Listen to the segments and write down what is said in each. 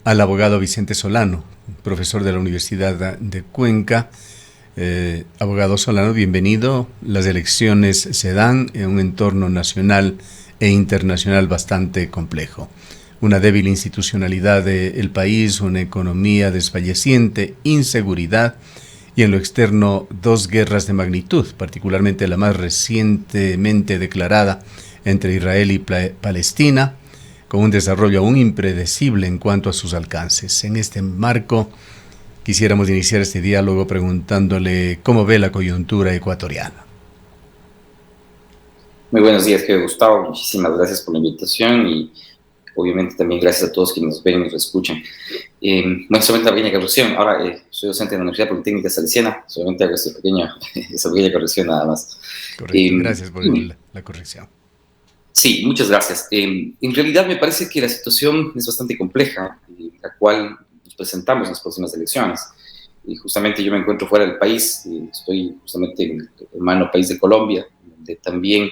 al abogado Vicente Solano, profesor de la Universidad de Cuenca. Abogado Solano, bienvenido. Las elecciones se dan en un entorno nacional e internacional bastante complejo. Una débil institucionalidad del país, una economía desfalleciente, inseguridad y en lo externo dos guerras de magnitud, particularmente la más recientemente declarada entre Israel y Palestina, con un desarrollo aún impredecible en cuanto a sus alcances. En este marco, quisiéramos iniciar este diálogo preguntándole cómo ve la coyuntura ecuatoriana. Muy buenos días, querido Gustavo. Muchísimas gracias por la invitación y obviamente también gracias a todos quienes nos ven y nos escuchan. Bueno, solamente una pequeña corrección. Ahora soy docente en la Universidad Politécnica Salesiana. Solamente hago esa pequeña corrección nada más. Correcto, gracias por la corrección. Sí, muchas gracias. En realidad me parece que la situación es bastante compleja, la cual nos presentamos en las próximas elecciones. Y justamente yo me encuentro fuera del país, estoy justamente en el hermano país de Colombia, donde también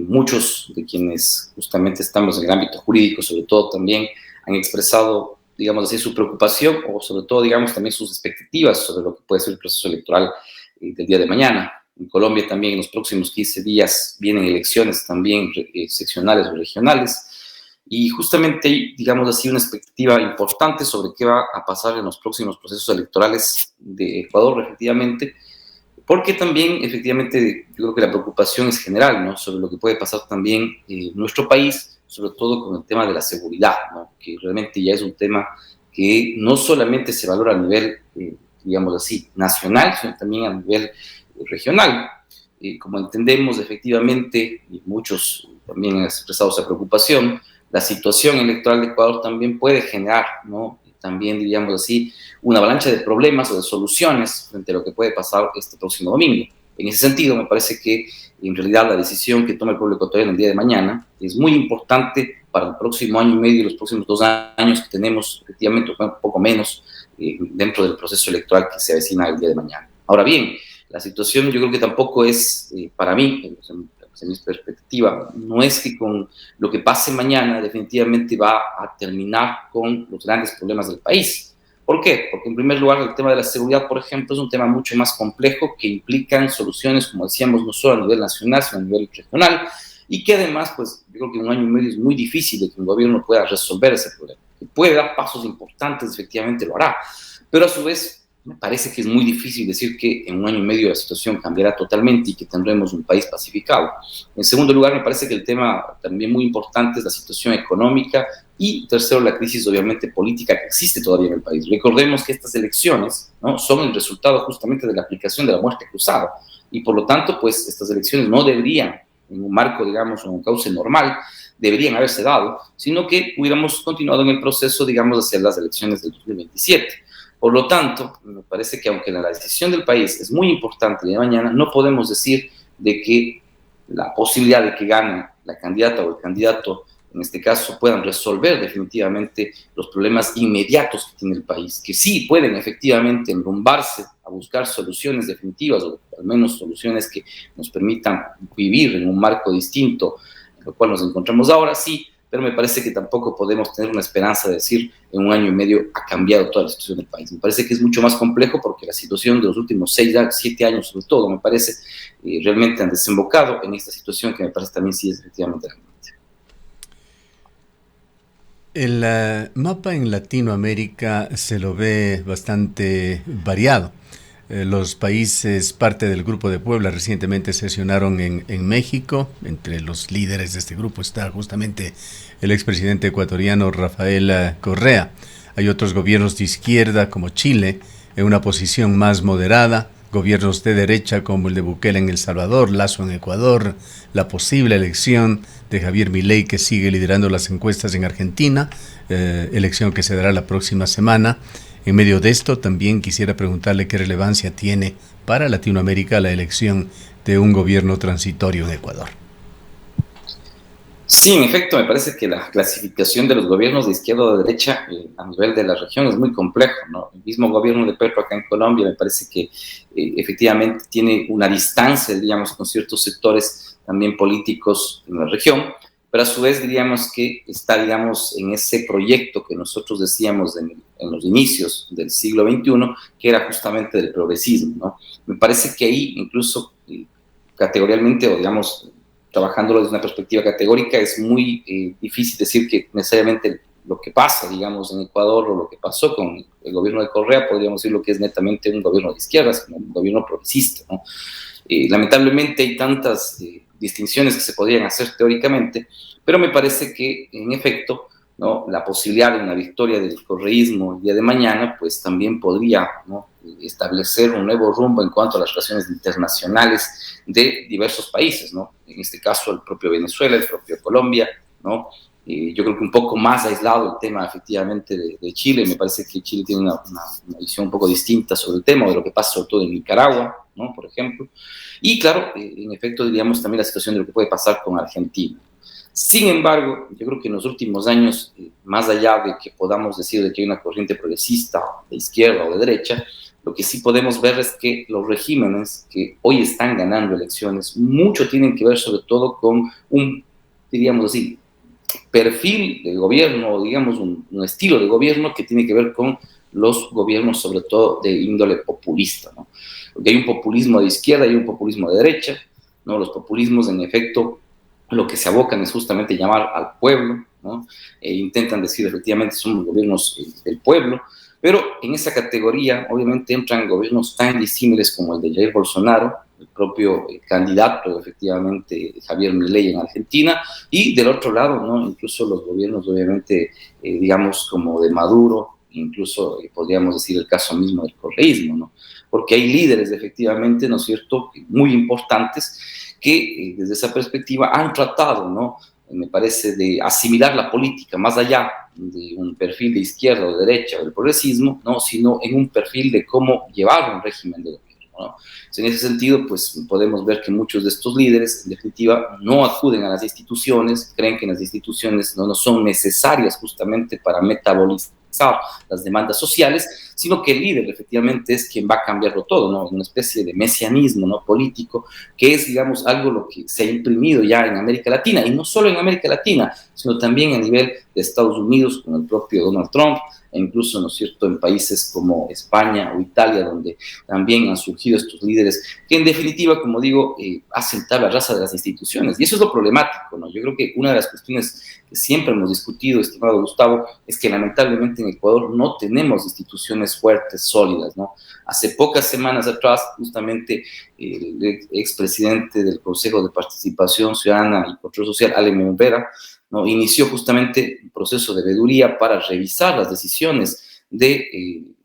muchos de quienes justamente estamos en el ámbito jurídico, sobre todo, también han expresado, digamos así, su preocupación o sobre todo, digamos, también sus expectativas sobre lo que puede ser el proceso electoral del día de mañana. En Colombia también en los próximos 15 días vienen elecciones también seccionales o regionales y justamente hay, digamos así, una expectativa importante sobre qué va a pasar en los próximos procesos electorales de Ecuador, efectivamente, porque también, efectivamente, yo creo que la preocupación es general, ¿no?, sobre lo que puede pasar también en nuestro país, sobre todo con el tema de la seguridad, ¿no?, que realmente ya es un tema que no solamente se valora a nivel, digamos así, nacional, sino también a nivel regional. Como entendemos, efectivamente, y muchos también han expresado esa preocupación, la situación electoral de Ecuador también puede generar, ¿no?, también, diríamos así, una avalancha de problemas o de soluciones frente a lo que puede pasar este próximo domingo. En ese sentido, me parece que en realidad la decisión que toma el pueblo ecuatoriano el día de mañana es muy importante para el próximo año y medio y los próximos 2 años que tenemos, efectivamente, un poco menos, dentro del proceso electoral que se avecina el día de mañana. Ahora bien, la situación yo creo que tampoco es, para mí, en mi perspectiva, no es que con lo que pase mañana definitivamente va a terminar con los grandes problemas del país. ¿Por qué? Porque en primer lugar el tema de la seguridad, por ejemplo, es un tema mucho más complejo que implican soluciones, como decíamos, no solo a nivel nacional, sino a nivel regional, y que además, pues yo creo que en 1 año y medio es muy difícil de que un gobierno pueda resolver ese problema. Que puede dar pasos importantes, efectivamente lo hará, pero a su vez me parece que es muy difícil decir que en 1 año y medio la situación cambiará totalmente y que tendremos un país pacificado. En segundo lugar, me parece que el tema también muy importante es la situación económica y tercero, la crisis obviamente política que existe todavía en el país. Recordemos que estas elecciones, ¿no?, son el resultado justamente de la aplicación de la muerte cruzada y por lo tanto, pues estas elecciones no deberían, en un marco, digamos, en un cauce normal, deberían haberse dado, sino que hubiéramos continuado en el proceso, digamos, de hacer las elecciones del 2027. Por lo tanto, me parece que aunque la decisión del país es muy importante el día de mañana, no podemos decir de que la posibilidad de que gane la candidata o el candidato, en este caso, puedan resolver definitivamente los problemas inmediatos que tiene el país, que sí pueden efectivamente enrumbarse a buscar soluciones definitivas o al menos soluciones que nos permitan vivir en un marco distinto en el cual nos encontramos ahora, sí, pero me parece que tampoco podemos tener una esperanza de decir en 1 año y medio ha cambiado toda la situación del país. Me parece que es mucho más complejo porque la situación de los últimos 6, 7 años, sobre todo, me parece, realmente han desembocado en esta situación que me parece también sí es efectivamente alarmante. El mapa en Latinoamérica se lo ve bastante variado. Los países, parte del Grupo de Puebla, recientemente sesionaron en México. Entre los líderes de este grupo está justamente el expresidente ecuatoriano Rafael Correa. Hay otros gobiernos de izquierda, como Chile, en una posición más moderada. Gobiernos de derecha, como el de Bukele en El Salvador, Lasso en Ecuador, la posible elección de Javier Milei, que sigue liderando las encuestas en Argentina, elección que se dará la próxima semana. En medio de esto, también quisiera preguntarle qué relevancia tiene para Latinoamérica la elección de un gobierno transitorio en Ecuador. Sí, en efecto, me parece que la clasificación de los gobiernos de izquierda o de derecha a nivel de la región es muy complejo, ¿no? El mismo gobierno de Petro acá en Colombia me parece que efectivamente tiene una distancia, digamos, con ciertos sectores también políticos en la región, pero a su vez diríamos que está, digamos, en ese proyecto que nosotros decíamos en los inicios del siglo XXI, que era justamente del progresismo, ¿no? Me parece que ahí, incluso categorialmente, o digamos, trabajándolo desde una perspectiva categórica, es muy difícil decir que necesariamente lo que pasa, digamos, en Ecuador, o lo que pasó con el gobierno de Correa, podríamos decir lo que es netamente un gobierno de izquierdas, sino un gobierno progresista, ¿no? Lamentablemente hay tantas distinciones que se podrían hacer teóricamente, pero me parece que, en efecto, ¿no?, la posibilidad de una victoria del correísmo el día de mañana, pues también podría, ¿no?, establecer un nuevo rumbo en cuanto a las relaciones internacionales de diversos países, ¿no? En este caso, el propio Venezuela, el propio Colombia, ¿no? Yo creo que un poco más aislado el tema, efectivamente, de Chile. Me parece que Chile tiene una visión un poco distinta sobre el tema, de lo que pasa sobre todo en Nicaragua, ¿no?, por ejemplo. Y claro, en efecto, diríamos también la situación de lo que puede pasar con Argentina. Sin embargo, yo creo que en los últimos años, más allá de que podamos decir de que hay una corriente progresista de izquierda o de derecha, lo que sí podemos ver es que los regímenes que hoy están ganando elecciones mucho tienen que ver sobre todo con un, diríamos así, perfil de gobierno, digamos, un estilo de gobierno que tiene que ver con los gobiernos, sobre todo de índole populista, ¿no? Porque hay un populismo de izquierda y un populismo de derecha, ¿no? Los populismos, en efecto, lo que se abocan es justamente llamar al pueblo, ¿no? Intentan decir, efectivamente, somos gobiernos del pueblo, pero en esa categoría, obviamente, entran gobiernos tan disímiles como el de Jair Bolsonaro, el propio candidato, efectivamente, Javier Milei en Argentina, y del otro lado, ¿no?, incluso los gobiernos, obviamente, digamos, como de Maduro, incluso podríamos decir el caso mismo del correísmo, ¿no? Porque hay líderes, efectivamente, ¿no es cierto?, muy importantes que desde esa perspectiva han tratado, ¿no?, me parece, de asimilar la política más allá de un perfil de izquierda o de derecha o del progresismo, ¿no?, sino en un perfil de cómo llevar un régimen de gobierno, ¿no? En ese sentido, pues podemos ver que muchos de estos líderes, en definitiva, no acuden a las instituciones, creen que las instituciones no son necesarias justamente para metabolizar las demandas sociales, sino que el líder efectivamente es quien va a cambiarlo todo, ¿no? Una especie de mesianismo, ¿no?, político, que es, digamos, algo lo que se ha imprimido ya en América Latina, y no solo en América Latina, sino también a nivel de Estados Unidos, con el propio Donald Trump, e incluso, ¿no es cierto?, en países como España o Italia, donde también han surgido estos líderes que, en definitiva, como digo, hacen tabla rasa de las instituciones. Y eso es lo problemático, ¿no? Yo creo que una de las cuestiones que siempre hemos discutido, estimado Gustavo, es que lamentablemente en Ecuador no tenemos instituciones fuertes, sólidas, ¿no? Hace pocas semanas atrás, justamente, el expresidente del Consejo de Participación Ciudadana y Control Social, Ale Vera, ¿no?, inició justamente un proceso de veeduría para revisar las decisiones del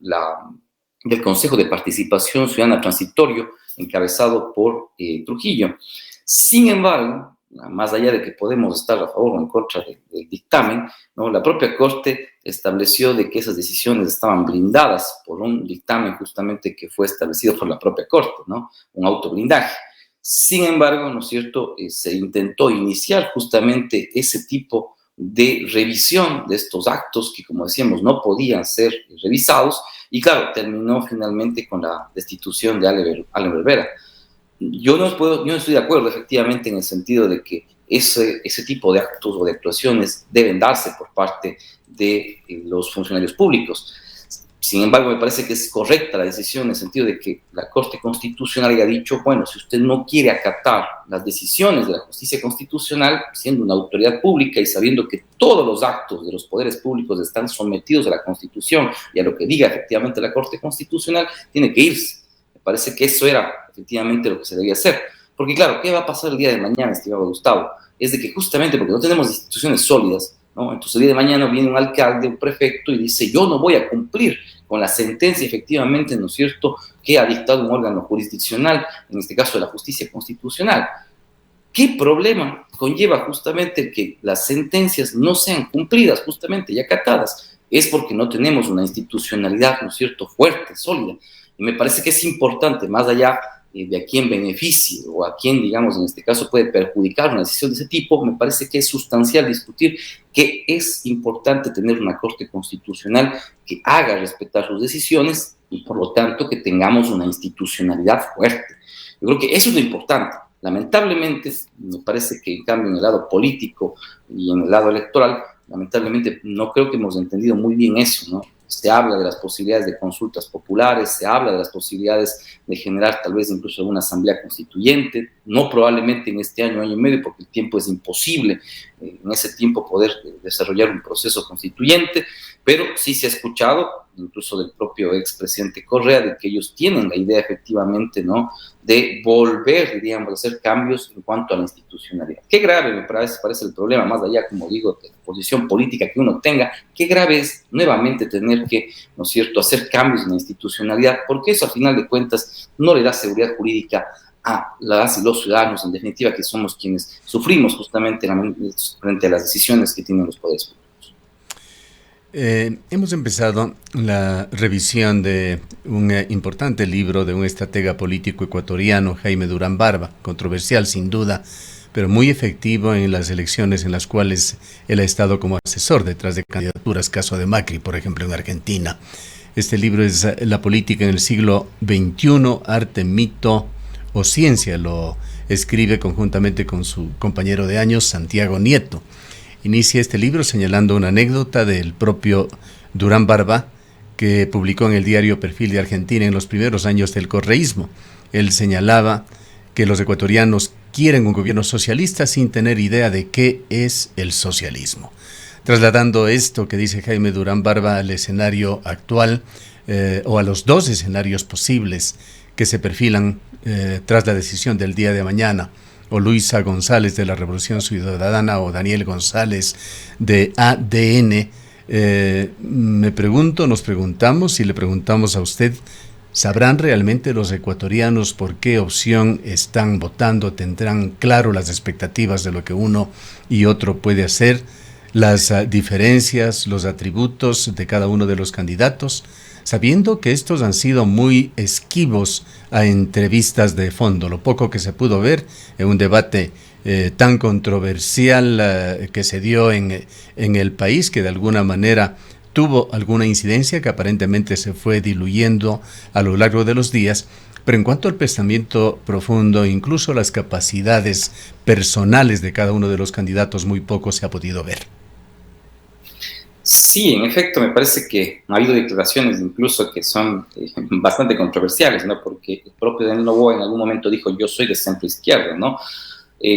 Consejo de Participación Ciudadana Transitorio, encabezado por Trujillo. Sin embargo, más allá de que podemos estar a favor o en contra del dictamen, ¿no?, la propia Corte estableció de que esas decisiones estaban blindadas por un dictamen justamente que fue establecido por la propia Corte, ¿no?, un autoblindaje. Sin embargo, ¿no es cierto?, se intentó iniciar justamente ese tipo de revisión de estos actos que, como decíamos, no podían ser revisados, y claro, terminó finalmente con la destitución de Ale Vera. Yo no estoy de acuerdo, efectivamente, en el sentido de que ese tipo de actos o de actuaciones deben darse por parte de los funcionarios públicos. Sin embargo, me parece que es correcta la decisión en el sentido de que la Corte Constitucional haya dicho, bueno, si usted no quiere acatar las decisiones de la justicia constitucional, siendo una autoridad pública y sabiendo que todos los actos de los poderes públicos están sometidos a la Constitución y a lo que diga efectivamente la Corte Constitucional, tiene que irse. Me parece que eso era efectivamente lo que se debía hacer. Porque claro, ¿qué va a pasar el día de mañana, estimado Gustavo? Es de que justamente porque no tenemos instituciones sólidas, ¿no?, entonces el día de mañana viene un alcalde, un prefecto y dice, yo no voy a cumplir con la sentencia, efectivamente, ¿no es cierto?, que ha dictado un órgano jurisdiccional, en este caso de la justicia constitucional. ¿Qué problema conlleva justamente que las sentencias no sean cumplidas justamente y acatadas? Es porque no tenemos una institucionalidad, ¿no es cierto?, fuerte, sólida. Y me parece que es importante, más allá de a quién beneficie o a quién, digamos, en este caso puede perjudicar una decisión de ese tipo, me parece que es sustancial discutir que es importante tener una Corte Constitucional que haga respetar sus decisiones y, por lo tanto, que tengamos una institucionalidad fuerte. Yo creo que eso es lo importante. Lamentablemente, me parece que en cambio en el lado político y en el lado electoral, lamentablemente no creo que hemos entendido muy bien eso, ¿no? Se habla de las posibilidades de consultas populares, se habla de las posibilidades de generar tal vez incluso una asamblea constituyente, no probablemente en este año, año y medio, porque el tiempo es imposible en ese tiempo poder desarrollar un proceso constituyente, pero sí se ha escuchado, incluso del propio expresidente Correa, de que ellos tienen la idea efectivamente, ¿no?, de volver, diríamos, a hacer cambios en cuanto a la institucionalidad. Qué grave me parece el problema, más allá, como digo, de la posición política que uno tenga, qué grave es nuevamente tener que, ¿no es cierto?, hacer cambios en la institucionalidad, porque eso, al final de cuentas, no le da seguridad jurídica a las y los ciudadanos, en definitiva, que somos quienes sufrimos justamente frente a las decisiones que tienen los poderes públicos. Hemos empezado la revisión de un importante libro de un estratega político ecuatoriano, Jaime Durán Barba, controversial sin duda, pero muy efectivo en las elecciones en las cuales él ha estado como asesor detrás de candidaturas, caso de Macri, por ejemplo, en Argentina. Este libro es La política en el siglo XXI, arte, mito o ciencia. Lo escribe conjuntamente con su compañero de años, Santiago Nieto. Inicia este libro señalando una anécdota del propio Durán Barba, que publicó en el diario Perfil de Argentina en los primeros años del correísmo. Él señalaba que los ecuatorianos quieren un gobierno socialista sin tener idea de qué es el socialismo. Trasladando esto que dice Jaime Durán Barba al escenario actual, o a los dos escenarios posibles que se perfilan tras la decisión del día de mañana, o Luisa González de la Revolución Ciudadana o Daniel González de ADN, nos preguntamos y le preguntamos a usted, ¿sabrán realmente los ecuatorianos por qué opción están votando? ¿Tendrán claro las expectativas de lo que uno y otro puede hacer? ¿Las diferencias, los atributos de cada uno de los candidatos? Sabiendo que estos han sido muy esquivos a entrevistas de fondo, lo poco que se pudo ver en un debate tan controversial que se dio en el país, que de alguna manera tuvo alguna incidencia que aparentemente se fue diluyendo a lo largo de los días, pero en cuanto al pensamiento profundo, incluso las capacidades personales de cada uno de los candidatos, muy poco se ha podido ver. Sí, en efecto, me parece que ha habido declaraciones incluso que son bastante controversiales, ¿no? Porque el propio Daniel Noboa en algún momento dijo, yo soy de centro izquierda, ¿no?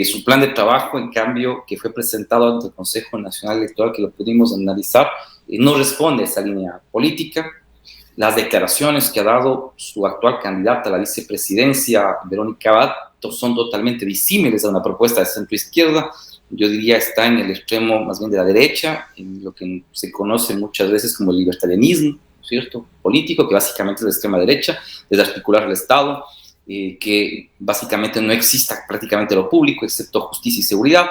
Su plan de trabajo, en cambio, que fue presentado ante el Consejo Nacional Electoral, que lo pudimos analizar, no responde a esa línea política. Las declaraciones que ha dado su actual candidata a la vicepresidencia, Verónica Abad, son totalmente disímiles a una propuesta de centro izquierda. Yo diría está en el extremo más bien de la derecha, en lo que se conoce muchas veces como el libertarianismo, ¿cierto?, político, que básicamente es la extrema derecha, desarticular el Estado, que básicamente no exista prácticamente lo público, excepto justicia y seguridad.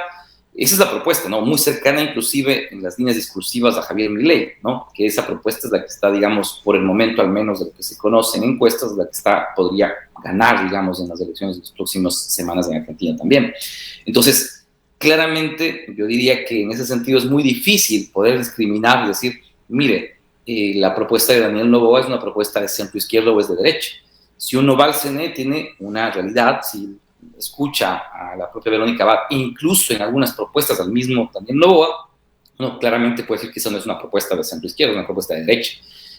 Esa es la propuesta, ¿no?, muy cercana inclusive en las líneas discursivas a Javier Milei, ¿no?, que esa propuesta es la que está, digamos, por el momento al menos de lo que se conoce en encuestas, la que podría ganar, digamos, en las elecciones de las próximas semanas en Argentina también. Entonces, claramente, yo diría que en ese sentido es muy difícil poder discriminar y decir, mire, la propuesta de Daniel Noboa es una propuesta de centro izquierda o es de derecha. Si uno va al CNE, tiene una realidad, si escucha a la propia Verónica Abad, incluso en algunas propuestas al mismo Daniel Noboa, uno claramente puede decir que esa no es una propuesta de centro izquierda, es una propuesta de derecha.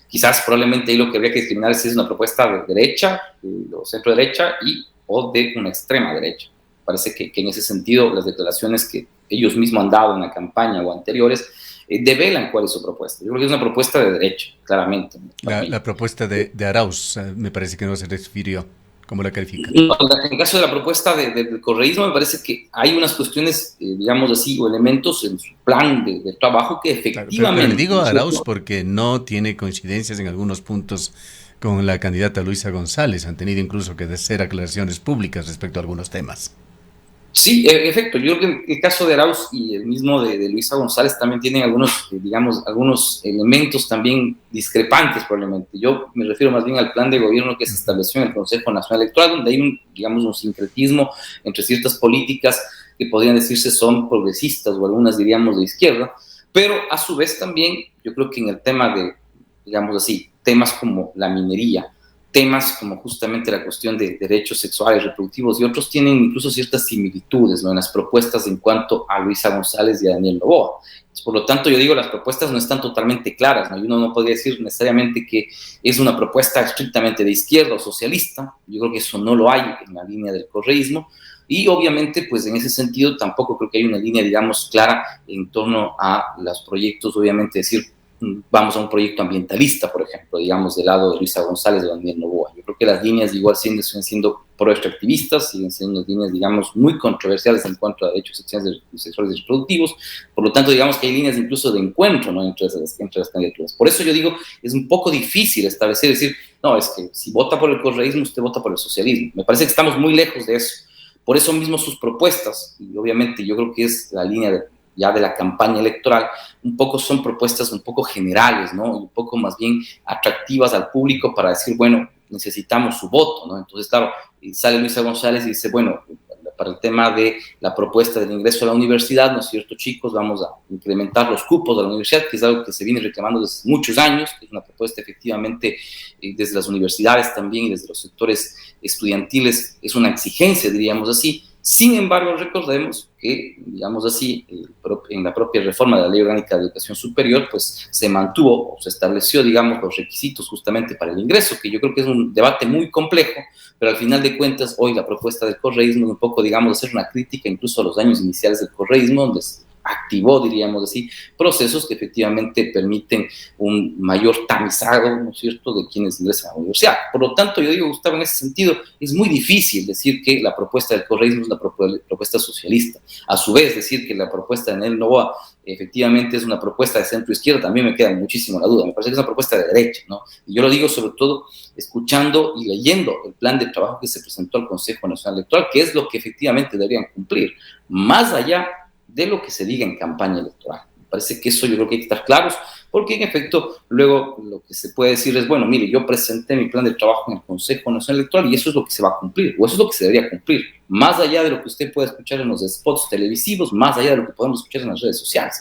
Quizás probablemente ahí lo que habría que discriminar es si es una propuesta de derecha, o centro derecha, o de una extrema derecha. Parece que en ese sentido las declaraciones que ellos mismos han dado en la campaña o anteriores develan cuál es su propuesta. Yo creo que es una propuesta de derecha, claramente. La propuesta de Arauz me parece que no se refirió. ¿Cómo la califica? No, en el caso de la propuesta del correísmo me parece que hay unas cuestiones, digamos así, o elementos en su plan de trabajo que efectivamente... Claro, pero le digo a Arauz porque no tiene coincidencias en algunos puntos con la candidata Luisa González. Han tenido incluso que hacer aclaraciones públicas respecto a algunos temas. Sí, en efecto, yo creo que el caso de Arauz y el mismo de Luisa González también tienen algunos, digamos, algunos elementos también discrepantes probablemente. Yo me refiero más bien al plan de gobierno que se estableció en el Consejo Nacional Electoral, donde hay un sincretismo entre ciertas políticas que podrían decirse son progresistas o algunas diríamos de izquierda, pero a su vez también yo creo que en el tema de, digamos así, temas como la minería, temas como justamente la cuestión de derechos sexuales, reproductivos y otros tienen incluso ciertas similitudes, ¿no?, en las propuestas en cuanto a Luisa González y a Daniel Noboa. Por lo tanto, yo digo, las propuestas no están totalmente claras, ¿no? Y uno no podría decir necesariamente que es una propuesta estrictamente de izquierda o socialista. Yo creo que eso no lo hay en la línea del correísmo. Y obviamente, pues en ese sentido, tampoco creo que hay una línea, digamos, clara en torno a los proyectos, obviamente, decir, vamos a un proyecto ambientalista, por ejemplo, digamos, del lado de Luisa González o de Daniel Noboa. Yo creo que las líneas igual siguen siendo pro-extractivistas, siguen siendo líneas, digamos, muy controversiales en cuanto a derechos sexuales y reproductivos. Por lo tanto, digamos que hay líneas incluso de encuentro, ¿no?, entre las candidaturas. Por eso yo digo, es un poco difícil establecer, decir, no, es que si vota por el correísmo, usted vota por el socialismo. Me parece que estamos muy lejos de eso. Por eso mismo sus propuestas, y obviamente yo creo que es la línea ya de la campaña electoral, un poco son propuestas un poco generales, ¿no?, un poco más bien atractivas al público para decir, bueno, necesitamos su voto, ¿no? Entonces, claro, sale Luisa González y dice, bueno, para el tema de la propuesta del ingreso a la universidad, ¿no es cierto, chicos? Vamos a incrementar los cupos de la universidad, que es algo que se viene reclamando desde muchos años, que es una propuesta efectivamente desde las universidades también y desde los sectores estudiantiles, es una exigencia, diríamos así. Sin embargo, recordemos que, digamos así, en la propia reforma de la Ley Orgánica de Educación Superior, pues se mantuvo o se estableció, digamos, los requisitos justamente para el ingreso, que yo creo que es un debate muy complejo, pero al final de cuentas, hoy la propuesta del correísmo es un poco, digamos, hacer una crítica incluso a los años iniciales del correísmo, donde activó, diríamos así, procesos que efectivamente permiten un mayor tamizado, ¿no es cierto?, de quienes ingresan a la universidad. Por lo tanto, yo digo, Gustavo, en ese sentido, es muy difícil decir que la propuesta del correísmo es una propuesta socialista. A su vez, decir que la propuesta de Daniel Noboa efectivamente es una propuesta de centro-izquierda, también me queda muchísimo la duda. Me parece que es una propuesta de derecha, ¿no? Y yo lo digo sobre todo escuchando y leyendo el plan de trabajo que se presentó al Consejo Nacional Electoral, que es lo que efectivamente deberían cumplir, más allá de lo que se diga en campaña electoral. Me parece que eso yo creo que hay que estar claros, porque en efecto luego lo que se puede decir es, bueno, mire, yo presenté mi plan de trabajo en el Consejo Nacional Electoral y eso es lo que se va a cumplir, o eso es lo que se debería cumplir, más allá de lo que usted pueda escuchar en los spots televisivos, más allá de lo que podemos escuchar en las redes sociales.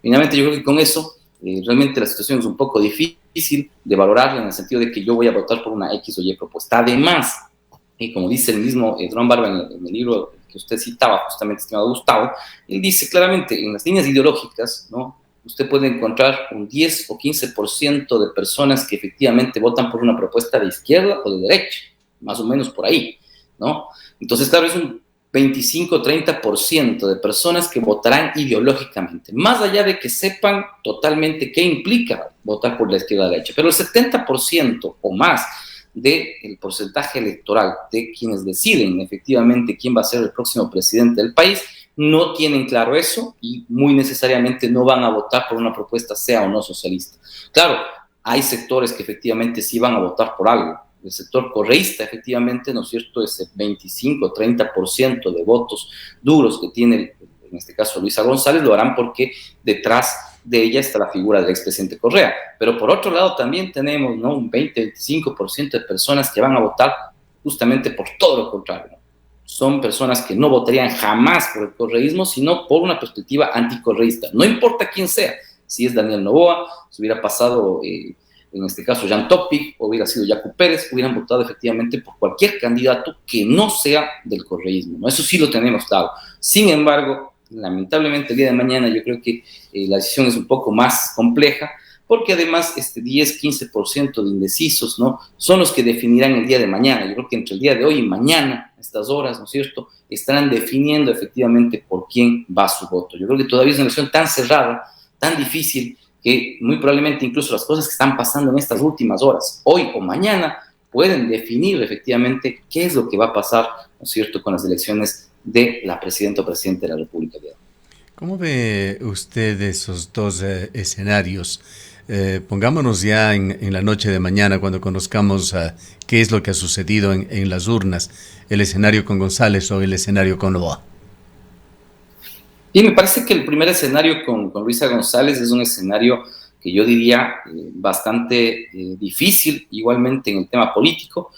Finalmente, yo creo que con eso realmente la situación es un poco difícil de valorarla en el sentido de que yo voy a votar por una X o Y propuesta. Además, y como dice el mismo Drón Barba en el libro que usted citaba, justamente, estimado Gustavo, él dice claramente, en las líneas ideológicas, ¿no?, usted puede encontrar un 10 o 15% de personas que efectivamente votan por una propuesta de izquierda o de derecha, más o menos por ahí, ¿no? Entonces, claro, es un 25-30% de personas que votarán ideológicamente, más allá de que sepan totalmente qué implica votar por la izquierda o la derecha, pero el 70% o más del porcentaje electoral de quienes deciden efectivamente quién va a ser el próximo presidente del país, no tienen claro eso y muy necesariamente no van a votar por una propuesta, sea o no socialista. Claro, hay sectores que efectivamente sí van a votar por algo. El sector correísta, efectivamente, ¿no es cierto?, ese 25-30% de votos duros que tiene, en este caso, Luisa González, lo harán porque detrás de ella está la figura del expresidente Correa. Pero por otro lado también tenemos, ¿no?, un 20-25% de personas que van a votar justamente por todo lo contrario, ¿no? Son personas que no votarían jamás por el correísmo, sino por una perspectiva anticorreísta. No importa quién sea, si es Daniel Noboa, si hubiera pasado, en este caso, Jan Topic, o hubiera sido Yacu Pérez, hubieran votado efectivamente por cualquier candidato que no sea del correísmo, ¿no? Eso sí lo tenemos claro. Sin embargo, lamentablemente el día de mañana yo creo que la decisión es un poco más compleja, porque además 10-15% de indecisos, ¿no?, son los que definirán el día de mañana. Yo creo que entre el día de hoy y mañana, a estas horas, ¿no es cierto?, estarán definiendo efectivamente por quién va su voto. Yo creo que todavía es una elección tan cerrada, tan difícil, que muy probablemente incluso las cosas que están pasando en estas últimas horas, hoy o mañana, pueden definir efectivamente qué es lo que va a pasar, ¿no es cierto?, con las elecciones de la presidenta o presidente de la República. ¿Cómo ve usted esos dos escenarios? Pongámonos ya en la noche de mañana, cuando conozcamos qué es lo que ha sucedido en las urnas, el escenario con González o el escenario con Noboa. Y me parece que el primer escenario con Luisa González es un escenario que yo diría bastante difícil, igualmente en el tema político,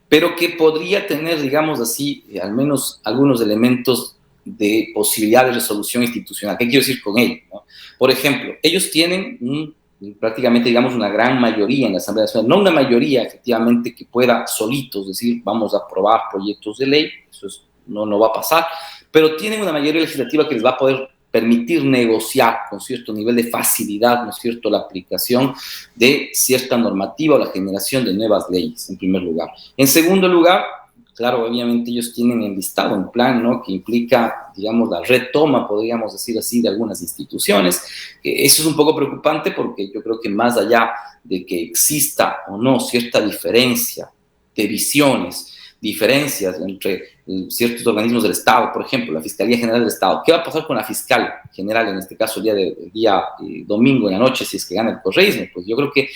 pero que podría tener, digamos así, al menos algunos elementos de posibilidad de resolución institucional. ¿Qué quiero decir con ello, no? Por ejemplo, ellos tienen prácticamente, digamos, una gran mayoría en la Asamblea Nacional, no una mayoría efectivamente que pueda solitos decir vamos a aprobar proyectos de ley, eso no va a pasar, pero tienen una mayoría legislativa que les va a poder permitir negociar con cierto nivel de facilidad, ¿no es cierto?, la aplicación de cierta normativa o la generación de nuevas leyes, en primer lugar. En segundo lugar, claro, obviamente ellos tienen enlistado un plan, ¿no?, que implica, digamos, la retoma, podríamos decir así, de algunas instituciones. Eso es un poco preocupante porque yo creo que más allá de que exista o no cierta diferencia de visiones, diferencias entre ciertos organismos del Estado, por ejemplo, la Fiscalía General del Estado. ¿Qué va a pasar con la fiscal general, en este caso el día domingo en la noche, si es que gana el correísmo? Pues yo creo que,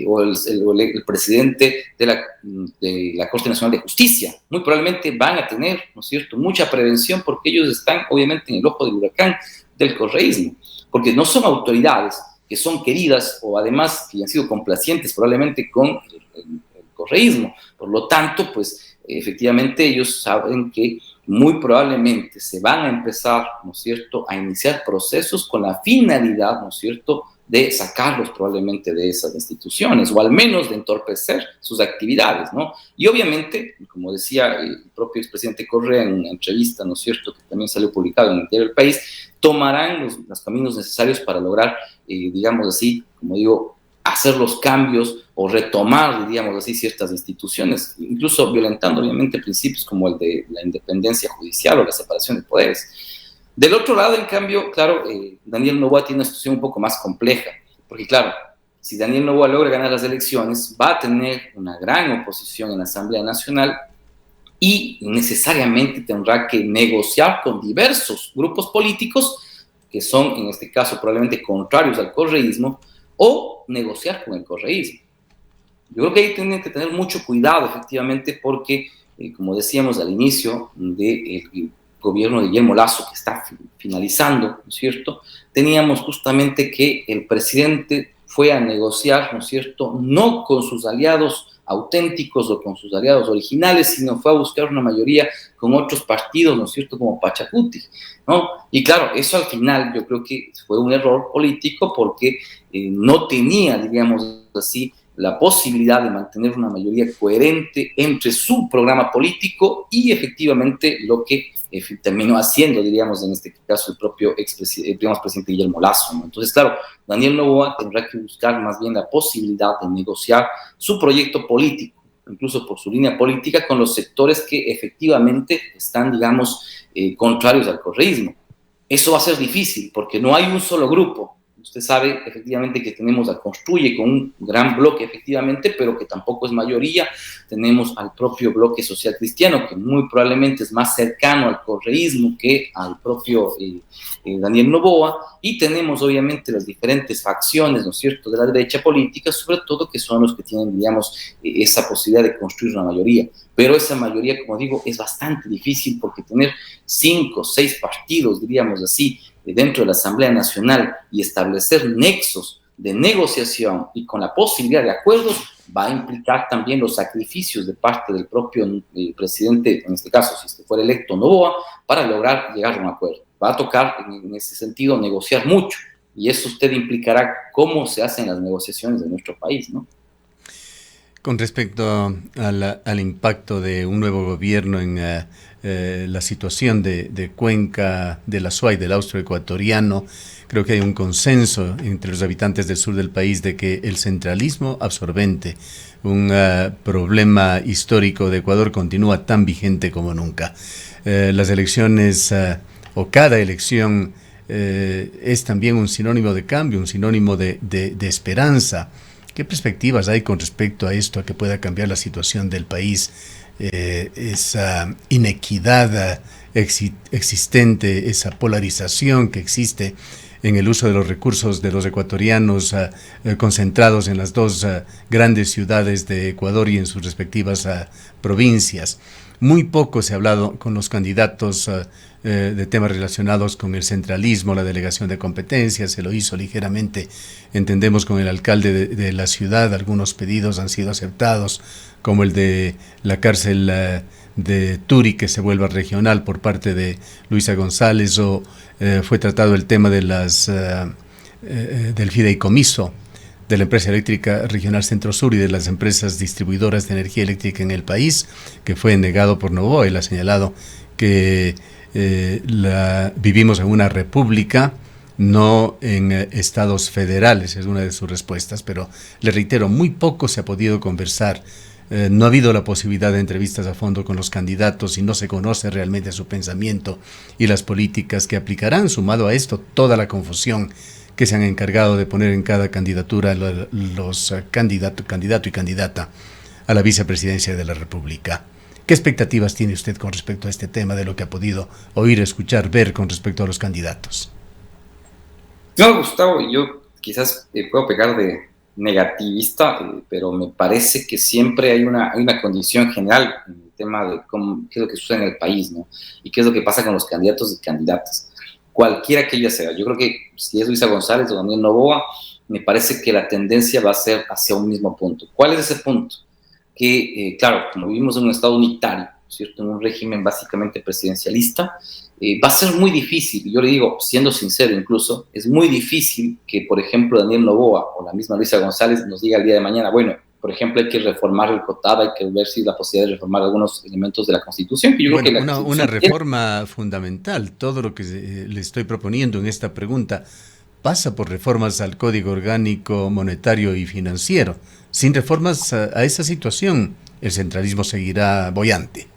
o el presidente de la Corte Nacional de Justicia, muy probablemente van a tener, ¿no es cierto?, mucha prevención porque ellos están obviamente en el ojo del huracán del correísmo, porque no son autoridades que son queridas o además que han sido complacientes probablemente con el correísmo. Por lo tanto, pues efectivamente ellos saben que muy probablemente se van a empezar, ¿no es cierto?, a iniciar procesos con la finalidad, ¿no es cierto?, de sacarlos probablemente de esas instituciones o al menos de entorpecer sus actividades, ¿no? Y obviamente, como decía el propio expresidente Correa en una entrevista, ¿no es cierto?, que también salió publicado en el diario del País, tomarán los caminos necesarios para lograr, digamos así, como digo, hacer los cambios o retomar, diríamos así, ciertas instituciones, incluso violentando obviamente principios como el de la independencia judicial o la separación de poderes. Del otro lado, en cambio, claro, Daniel Noboa tiene una situación un poco más compleja, porque claro, si Daniel Noboa logra ganar las elecciones, va a tener una gran oposición en la Asamblea Nacional y necesariamente tendrá que negociar con diversos grupos políticos que son, en este caso, probablemente contrarios al correísmo, o negociar con el correísmo. Yo creo que ahí tienen que tener mucho cuidado, efectivamente, porque, como decíamos al inicio del gobierno de Guillermo Lasso, que está finalizando, ¿no es cierto?, teníamos justamente que el presidente fue a negociar, ¿no es cierto?, no con sus aliados auténticos o con sus aliados originales, sino fue a buscar una mayoría con otros partidos, ¿no es cierto?, como Pachacuti, ¿no? Y claro, eso al final yo creo que fue un error político porque no tenía, diríamos así, la posibilidad de mantener una mayoría coherente entre su programa político y efectivamente lo que terminó haciendo, diríamos, en este caso el propio presidente Guillermo Lasso, ¿no? Entonces, claro, Daniel Noboa tendrá que buscar más bien la posibilidad de negociar su proyecto político, incluso por su línea política, con los sectores que efectivamente están, digamos, contrarios al correísmo. Eso va a ser difícil porque no hay un solo grupo. Usted sabe efectivamente que tenemos a Construye con un gran bloque efectivamente, pero que tampoco es mayoría. Tenemos al propio bloque social cristiano, que muy probablemente es más cercano al correísmo que al propio Daniel Noboa. Y tenemos obviamente las diferentes facciones, ¿no es cierto?, de la derecha política, sobre todo que son los que tienen, digamos, esa posibilidad de construir una mayoría. Pero esa mayoría, como digo, es bastante difícil porque tener 5 o 6 partidos, diríamos así, dentro de la Asamblea Nacional y establecer nexos de negociación y con la posibilidad de acuerdos va a implicar también los sacrificios de parte del propio presidente, en este caso, si fuera electo Noboa, para lograr llegar a un acuerdo. Va a tocar, en ese sentido, negociar mucho y eso usted implicará cómo se hacen las negociaciones de nuestro país, ¿no? Con respecto al impacto de un nuevo gobierno en la situación de Cuenca, del Azuay, del austroecuatoriano, creo que hay un consenso entre los habitantes del sur del país de que el centralismo absorbente, un problema histórico de Ecuador, continúa tan vigente como nunca. Las elecciones o cada elección es también un sinónimo de cambio, un sinónimo de esperanza. ¿Qué perspectivas hay con respecto a esto, a que pueda cambiar la situación del país? Esa inequidad existente, esa polarización que existe en el uso de los recursos de los ecuatorianos concentrados en las dos grandes ciudades de Ecuador y en sus respectivas provincias. Muy poco se ha hablado con los candidatos de temas relacionados con el centralismo, la delegación de competencias. Se lo hizo ligeramente, entendemos, con el alcalde de la ciudad. Algunos pedidos han sido aceptados, como el de la cárcel de Turi, que se vuelva regional por parte de Luisa González, o fue tratado el tema de del fideicomiso de la empresa eléctrica regional Centro Sur y de las empresas distribuidoras de energía eléctrica en el país, que fue negado por Novoa. Él ha señalado que vivimos en una república, no en estados federales, es una de sus respuestas, pero le reitero, muy poco se ha podido conversar. No ha habido la posibilidad de entrevistas a fondo con los candidatos y no se conoce realmente su pensamiento y las políticas que aplicarán. Sumado a esto, toda la confusión que se han encargado de poner en cada candidatura los candidato y candidata a la vicepresidencia de la República. ¿Qué expectativas tiene usted con respecto a este tema, de lo que ha podido oír, escuchar, ver con respecto a los candidatos? No, Gustavo, yo quizás puedo pecar de negativista, pero me parece que siempre hay una condición general en el tema de qué es lo que sucede en el país, ¿no? Y qué es lo que pasa con los candidatos y candidatas, cualquiera que ella sea. Yo creo que si es Luisa González o Daniel Noboa, me parece que la tendencia va a ser hacia un mismo punto. ¿Cuál es ese punto? Que, claro, como vivimos en un estado unitario, ¿cierto? En un régimen básicamente presidencialista, va a ser muy difícil, yo le digo, siendo sincero incluso, es muy difícil que, por ejemplo, Daniel Noboa o la misma Luisa González nos diga el día de mañana, bueno, por ejemplo, hay que reformar el COTAD, hay que ver si la posibilidad de reformar algunos elementos de la Constitución. Que yo bueno, creo que una reforma fundamental, todo lo que le estoy proponiendo en esta pregunta pasa por reformas al Código Orgánico Monetario y Financiero. Sin reformas a esa situación, el centralismo seguirá boyante.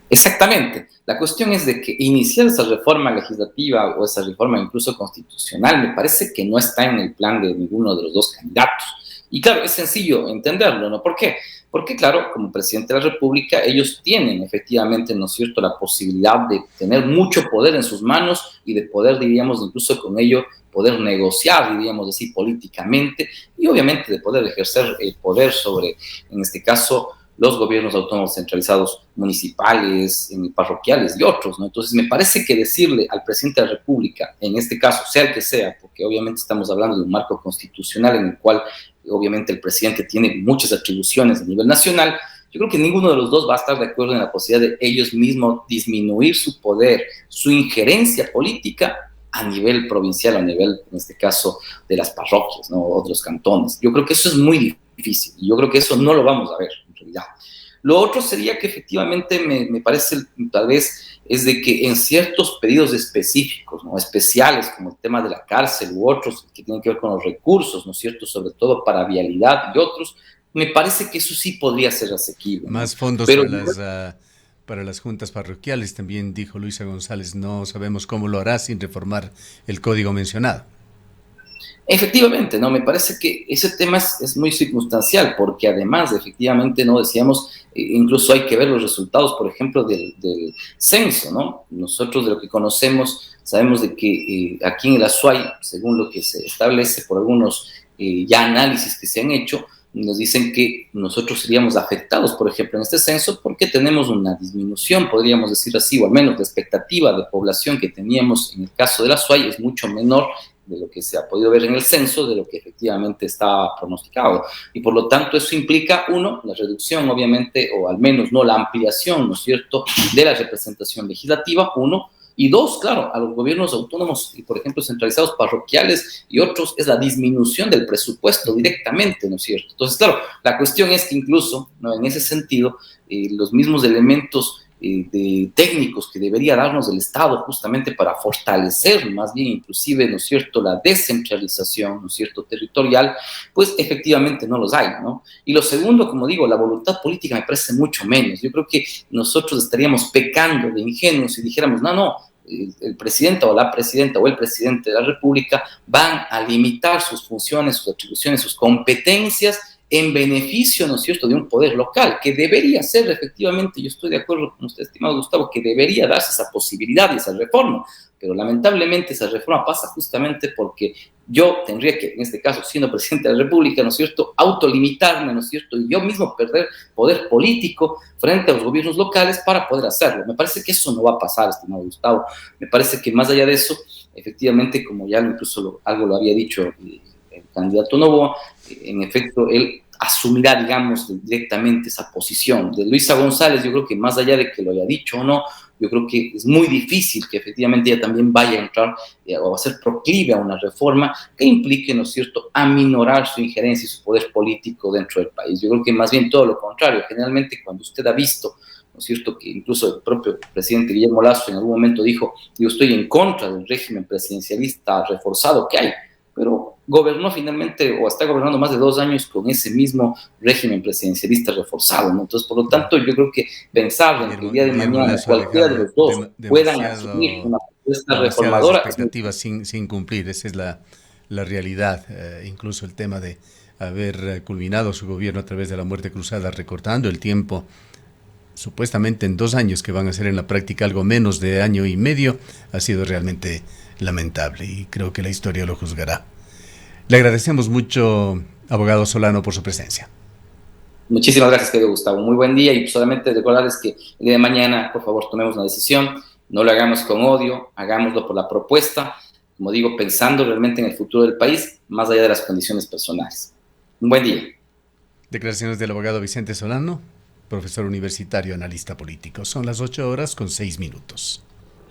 Exactamente. La cuestión es de que iniciar esa reforma legislativa o esa reforma incluso constitucional me parece que no está en el plan de ninguno de los dos candidatos. Y claro, es sencillo entenderlo, ¿no? ¿Por qué? Porque, claro, como presidente de la República, ellos tienen efectivamente, ¿no es cierto?, la posibilidad de tener mucho poder en sus manos y de poder, diríamos, incluso con ello, poder negociar, diríamos así, políticamente y obviamente de poder ejercer el poder sobre, en este caso, los gobiernos autónomos centralizados municipales, parroquiales y otros, ¿no? Entonces, me parece que decirle al presidente de la República, en este caso, sea el que sea, porque obviamente estamos hablando de un marco constitucional en el cual obviamente el presidente tiene muchas atribuciones a nivel nacional, yo creo que ninguno de los dos va a estar de acuerdo en la posibilidad de ellos mismos disminuir su poder, su injerencia política a nivel provincial, a nivel, en este caso, de las parroquias, ¿no? Otros cantones. Yo creo que eso es muy difícil y yo creo que eso no lo vamos a ver en realidad. Lo otro sería que efectivamente me parece, tal vez, es de que en ciertos pedidos específicos, ¿no?, especiales, como el tema de la cárcel u otros que tienen que ver con los recursos, ¿no es cierto?, sobre todo para vialidad y otros, me parece que eso sí podría ser asequible, ¿no? Más fondos Pero para las juntas parroquiales, también dijo Luisa González, no sabemos cómo lo hará sin reformar el código mencionado. efectivamente, ¿no? Me parece que ese tema es muy circunstancial, porque además, efectivamente, ¿no? Decíamos, incluso hay que ver los resultados, por ejemplo, del censo, ¿no? Nosotros de lo que conocemos, sabemos de que aquí en el Azuay, según lo que se establece por algunos ya análisis que se han hecho, nos dicen que nosotros seríamos afectados, por ejemplo, en este censo, porque tenemos una disminución, podríamos decir así, o al menos la expectativa de población que teníamos en el caso del Azuay es mucho menor de lo que se ha podido ver en el censo, de lo que efectivamente está pronosticado. Y por lo tanto eso implica, uno, la reducción obviamente, o al menos no la ampliación, ¿no es cierto?, de la representación legislativa, uno, y dos, claro, a los gobiernos autónomos y, por ejemplo, centralizados parroquiales y otros, es la disminución del presupuesto directamente, ¿no es cierto? Entonces, claro, la cuestión es que incluso, ¿no?, en ese sentido, los mismos elementos de técnicos que debería darnos el Estado justamente para fortalecer más bien inclusive, ¿no es cierto?, la descentralización, ¿no es cierto?, territorial, pues efectivamente no los hay, ¿no? Y lo segundo, como digo, la voluntad política me parece mucho menos. Yo creo que nosotros estaríamos pecando de ingenuos si dijéramos, no, el presidente o la presidenta o el presidente de la República van a limitar sus funciones, sus atribuciones, sus competencias en beneficio, ¿no es cierto?, de un poder local, que debería ser efectivamente, yo estoy de acuerdo con usted, estimado Gustavo, que debería darse esa posibilidad y esa reforma, pero lamentablemente esa reforma pasa justamente porque yo tendría que, en este caso, siendo presidente de la República, ¿no es cierto?, autolimitarme, ¿no es cierto?, y yo mismo perder poder político frente a los gobiernos locales para poder hacerlo. Me parece que eso no va a pasar, estimado Gustavo. Me parece que más allá de eso, efectivamente, como ya incluso algo lo había dicho el candidato Noboa, en efecto, él asumirá, digamos, directamente esa posición. De Luisa González, yo creo que más allá de que lo haya dicho o no, yo creo que es muy difícil que efectivamente ella también vaya a entrar o a ser proclive a una reforma que implique, ¿no es cierto?, aminorar su injerencia y su poder político dentro del país. Yo creo que más bien todo lo contrario. Generalmente cuando usted ha visto, ¿no es cierto?, que incluso el propio presidente Guillermo Lasso en algún momento dijo, yo estoy en contra del régimen presidencialista reforzado que hay, pero gobernó finalmente o está gobernando más de 2 años con ese mismo régimen presidencialista reforzado, ¿no? Entonces, por lo tanto, yo creo que pensar en que el día de Guillermo mañana Lasso ha cualquiera de dejado los dos puedan asumir una propuesta demasiadas reformadora es muy expectativas sin cumplir. Esa es la realidad. Incluso el tema de haber culminado su gobierno a través de la muerte cruzada, recortando el tiempo supuestamente en 2 años, que van a ser en la práctica algo menos de año y medio, ha sido realmente lamentable y creo que la historia lo juzgará. Le agradecemos mucho, abogado Solano, por su presencia. Muchísimas gracias, querido Gustavo. Muy buen día y solamente recordarles que el día de mañana, por favor, tomemos una decisión, no lo hagamos con odio, hagámoslo por la propuesta, como digo, pensando realmente en el futuro del país, más allá de las condiciones personales. Un buen día. Declaraciones del abogado Vicente Solano, profesor universitario, analista político. Son las 8:06.